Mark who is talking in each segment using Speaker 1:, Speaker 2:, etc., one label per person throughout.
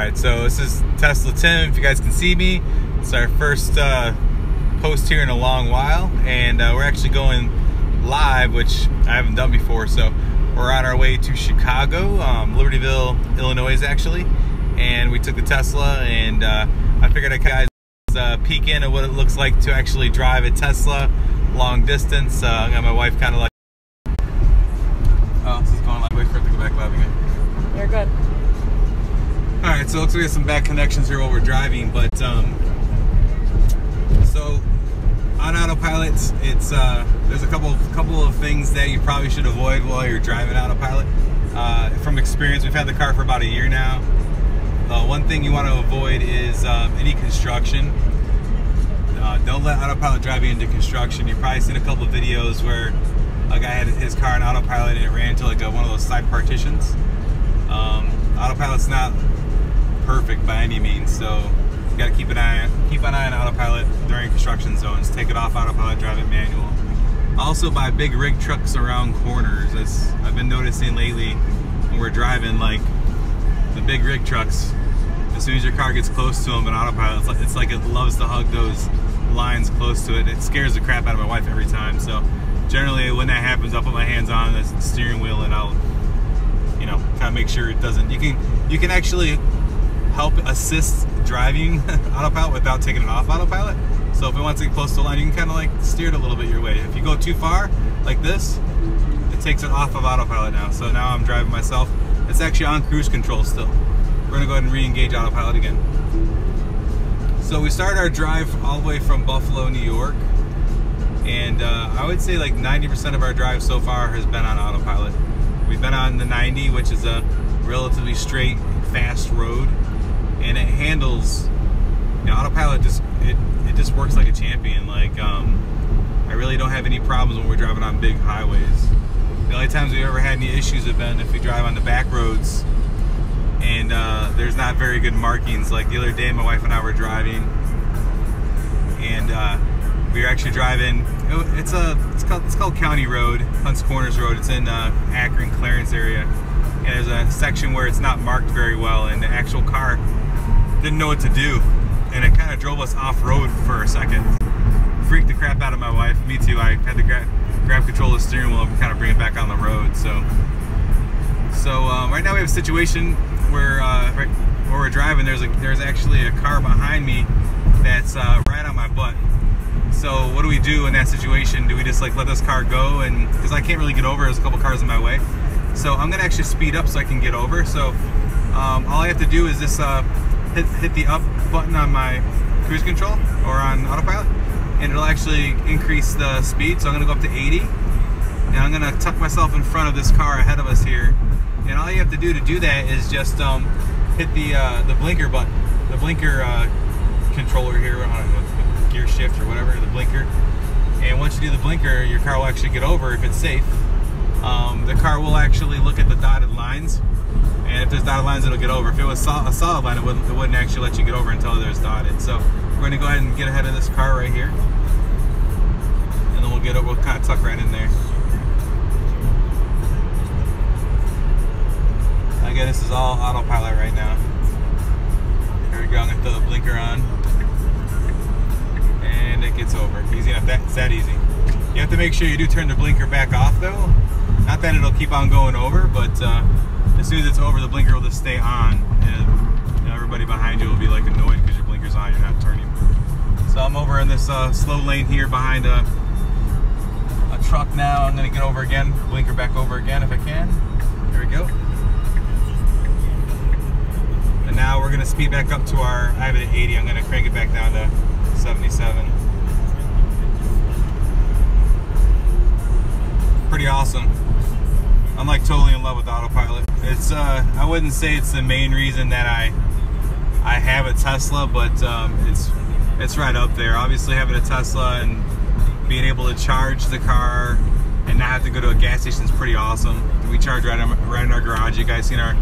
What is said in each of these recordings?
Speaker 1: Alright, so this is Tesla Tim, if you guys can see me. It's our first post here in a long while, and we're actually going live, which I haven't done before. So we're on our way to Chicago, Libertyville, Illinois actually, and we took the Tesla, and I figured I'd guys peek into what it looks like to actually drive a Tesla long distance. I got my wife kind of like, oh, this is going live. Wait for it to go back live again.
Speaker 2: You're good.
Speaker 1: Alright, so it looks like we have some bad connections here while we're driving, but so on autopilot, it's there's a couple of things that you probably should avoid while you're driving autopilot. From experience, we've had the car for about a year now. One thing you want to avoid is any construction. Don't let autopilot drive you into construction. You've probably seen a couple of videos where a guy had his car on autopilot and it ran into like one of those side partitions. Autopilot's not perfect by any means, so you got to keep an eye on autopilot during construction zones. Take it off autopilot, drive it manual. Also, by big rig trucks around corners. As I've been noticing lately when we're driving, like the big rig trucks, as soon as your car gets close to them in autopilot, it's like it loves to hug those lines close to it. It scares the crap out of my wife every time. So generally when that happens, I'll put my hands on the steering wheel and I'll, you know, kind of make sure it doesn't. You can actually help assist driving autopilot without taking it off autopilot. So if it wants to get close to the line, you can kind of like steer it a little bit your way. If you go too far, like this, it takes it off of autopilot now. So now I'm driving myself. It's actually on cruise control still. We're gonna go ahead and re-engage autopilot again. So we started our drive all the way from Buffalo, New York. And I would say like 90% of our drive so far has been on autopilot. We've been on the 90, which is a relatively straight, fast road. And it handles, you know, autopilot it just works like a champion. Like I really don't have any problems when we're driving on big highways. The only times we've ever had any issues have been if we drive on the back roads and there's not very good markings. Like the other day, my wife and I were driving, and we were actually driving. It's called County Road, Hunts Corners Road. It's in Akron, Clarence area, and there's a section where it's not marked very well, and the actual car didn't know what to do, and it kind of drove us off-road for a second. Freaked the crap out of my wife. Me too. I had to grab control of the steering wheel and kind of bring it back on the road. So right now we have a situation where where we're driving, there's actually a car behind me that's right on my butt. So what do we do in that situation? Do we just like let this car go? And because I can't really get over, there's a couple cars in my way. So I'm gonna actually speed up so I can get over. So all I have to do is just hit the up button on my cruise control or on autopilot, and it'll actually increase the speed. So I'm gonna go up to 80, and I'm gonna tuck myself in front of this car ahead of us here. And all you have to do that is just hit the blinker button, the blinker controller here, I don't know, gear shift or whatever, the blinker. And once you do the blinker, your car will actually get over if it's safe. The car will actually look at the dotted lines, and if there's dotted lines, it'll get over. If it was a solid line, it wouldn't actually let you get over until there's dotted. So we're going to go ahead and get ahead of this car right here, and then we'll get over. We'll kind of tuck right in there. Again, this is all autopilot right now. Here we go. I'm going to throw the blinker on, and it gets over. Easy enough. It's that easy. You have to make sure you do turn the blinker back off though. Not that it'll keep on going over, but as soon as it's over, the blinker will just stay on, and you know, everybody behind you will be like annoyed because your blinker's on, you're not turning. So I'm over in this slow lane here behind a truck now. I'm going to get over again, blinker back over again if I can. There we go. And now we're going to speed back up to I have it at 80. I'm going to crank it back down to 77. Pretty awesome. I'm like totally in love with autopilot. It's I wouldn't say it's the main reason that I have a Tesla, but it's right up there. Obviously having a Tesla and being able to charge the car and not have to go to a gas station is pretty awesome. We charge right in our garage. You guys seen our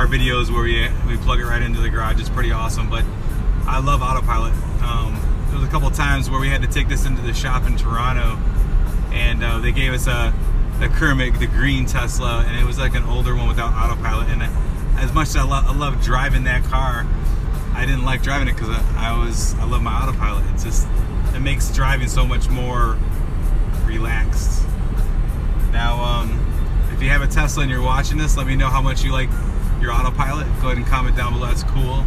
Speaker 1: videos where we plug it right into the garage. It's pretty awesome, but I love autopilot. There was a couple times where we had to take this into the shop in Toronto, and they gave us the Kermit, the green Tesla, and it was like an older one without autopilot, and as much as I love driving that car, I didn't like driving it because I love my autopilot. It's just, it makes driving so much more relaxed. Now, if you have a Tesla and you're watching this, let me know how much you like your autopilot. Go ahead and comment down below. That's cool.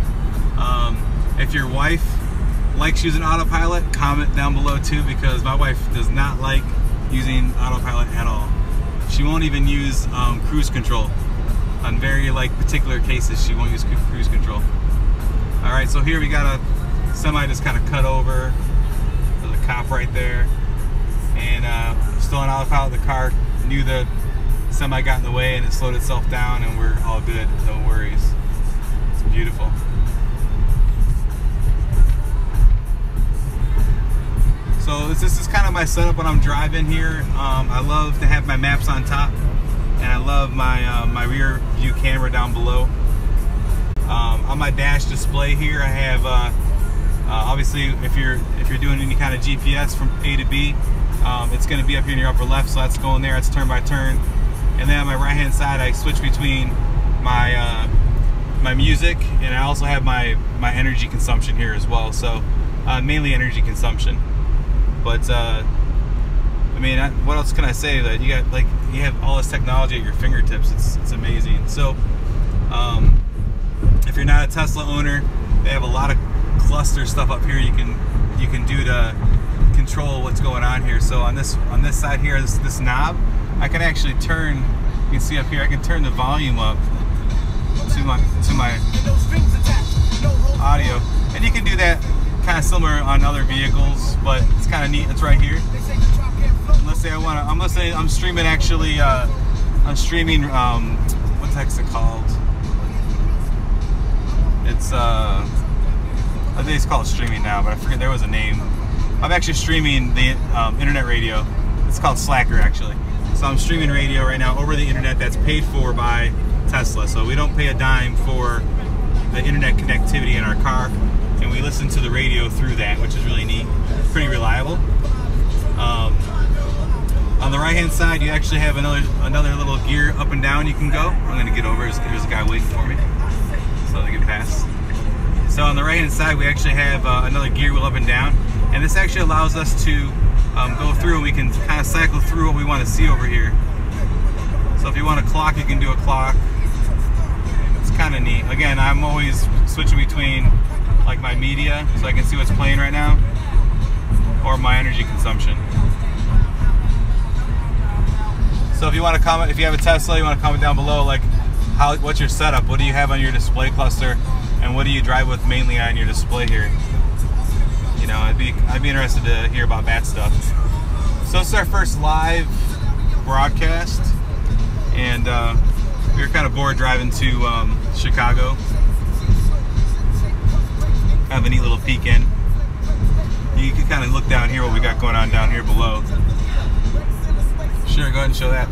Speaker 1: If your wife likes using autopilot, comment down below too, because my wife does not like using autopilot at all. She won't even use cruise control. On very particular cases, she won't use cruise control. All right, so here we got a semi just kind of cut over. There's a cop right there, and still on autopilot. The car knew the semi got in the way, and it slowed itself down, and we're all good. No worries. It's beautiful. So this is kind of my setup when I'm driving here. I love to have my maps on top, and I love my my rear view camera down below. On my dash display here, I have obviously if you're doing any kind of GPS from A to B, it's going to be up here in your upper left, so that's going there. It's turn by turn. And then on my right hand side, I switch between my my music, and I also have my energy consumption here as well. So mainly energy consumption. But I mean, what else can I say? That you have all this technology at your fingertips. It's amazing. So if you're not a Tesla owner, they have a lot of cluster stuff up here you can do to control what's going on here. So on this side here, this knob, I can actually turn. You can see up here, I can turn the volume up to my audio, and you can do that kind of similar on other vehicles, but it's kind of neat. It's right here. Let's say I'm streaming actually. I'm streaming. What the heck's it called? It's I think it's called streaming now, but I forget there was a name. I'm actually streaming the internet radio. It's called Slacker actually. So I'm streaming radio right now over the internet that's paid for by Tesla. So we don't pay a dime for the internet connectivity in our car, and we listen to the radio through that, which is really neat. Pretty reliable. On the right hand side, you actually have another little gear up and down you can go. I'm going to get over. There's a guy waiting for me, so they can pass. So on the right hand side, we actually have another gear wheel up and down, and this actually allows us to go through, and we can kind of cycle through what we want to see over here. So if you want a clock, you can do a clock. It's kind of neat. Again, I'm always switching between like my media, so I can see what's playing right now, or my energy consumption. So if you want to comment, if you have a Tesla, you want to comment down below, like what's your setup? What do you have on your display cluster, and what do you drive with mainly on your display here? You know, I'd be interested to hear about that stuff. So this is our first live broadcast, and we were kind of bored driving to Chicago. Kind of a neat little peek in. You can kind of look down here what we got going on down here below. Sure, go ahead and show that.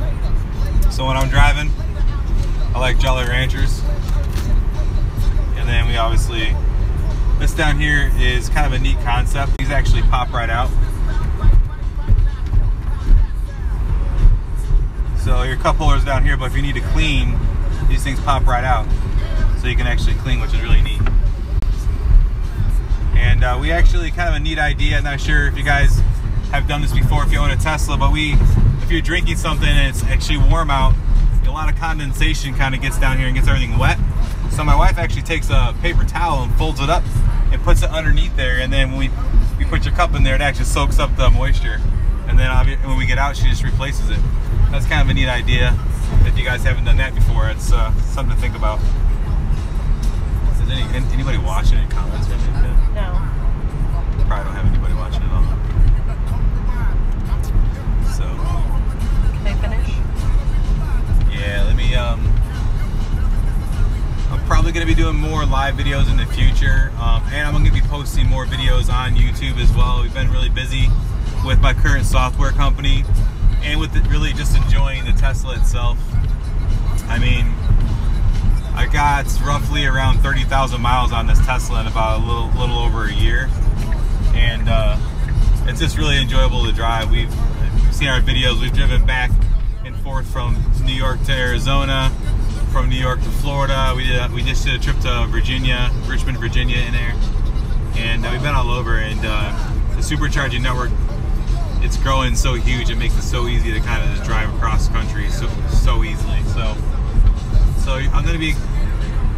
Speaker 1: So when I'm driving, I like Jolly Ranchers. And then we obviously, this down here is kind of a neat concept. These actually pop right out. So your cup holders down here, but if you need to clean, these things pop right out. So you can actually clean, which is really neat. And we actually, kind of a neat idea, I'm not sure if you guys have done this before if you own a Tesla, but if you're drinking something and it's actually warm out, a lot of condensation kind of gets down here and gets everything wet. So my wife actually takes a paper towel and folds it up and puts it underneath there, and then when you put your cup in there, it actually soaks up the moisture, and then when we get out, she just replaces it. That's kind of a neat idea. If you guys haven't done that before, it's something to think about. Is anybody watching in comments or anything?
Speaker 2: No.
Speaker 1: Probably don't have anybody watching at all. So.
Speaker 2: Can I finish?
Speaker 1: Yeah, let me, I'm probably going to be doing more live videos in the future, and I'm going to be posting more videos on YouTube as well. We've been really busy with my current software company, and with really just enjoying the Tesla itself. I mean, I got roughly around 30,000 miles on this Tesla in about a little over a year, and it's just really enjoyable to drive. We've seen our videos. We've driven back and forth from New York to Arizona, from New York to Florida. We just did a trip to Virginia, Richmond, Virginia in there. And we've been all over, and the supercharging network, it's growing so huge, it makes it so easy to kind of just drive across country so easily. So I'm gonna be,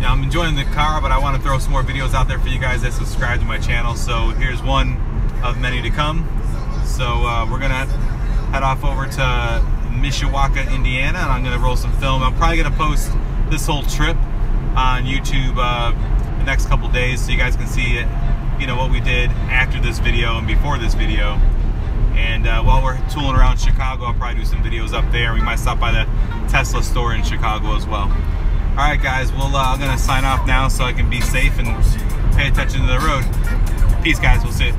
Speaker 1: I'm enjoying the car, but I want to throw some more videos out there for you guys that subscribe to my channel. So here's one of many to come. So we're gonna head off over to Mishawaka, Indiana, and I'm gonna roll some film. I'm probably gonna post this whole trip on YouTube the next couple days, so you guys can see it, you know, what we did after this video and before this video. And while we're tooling around Chicago, I'll probably do some videos up there. We might stop by the Tesla store in Chicago as well. All right, guys. Well, I'm gonna sign off now so I can be safe and pay attention to the road. Peace, guys. We'll see you.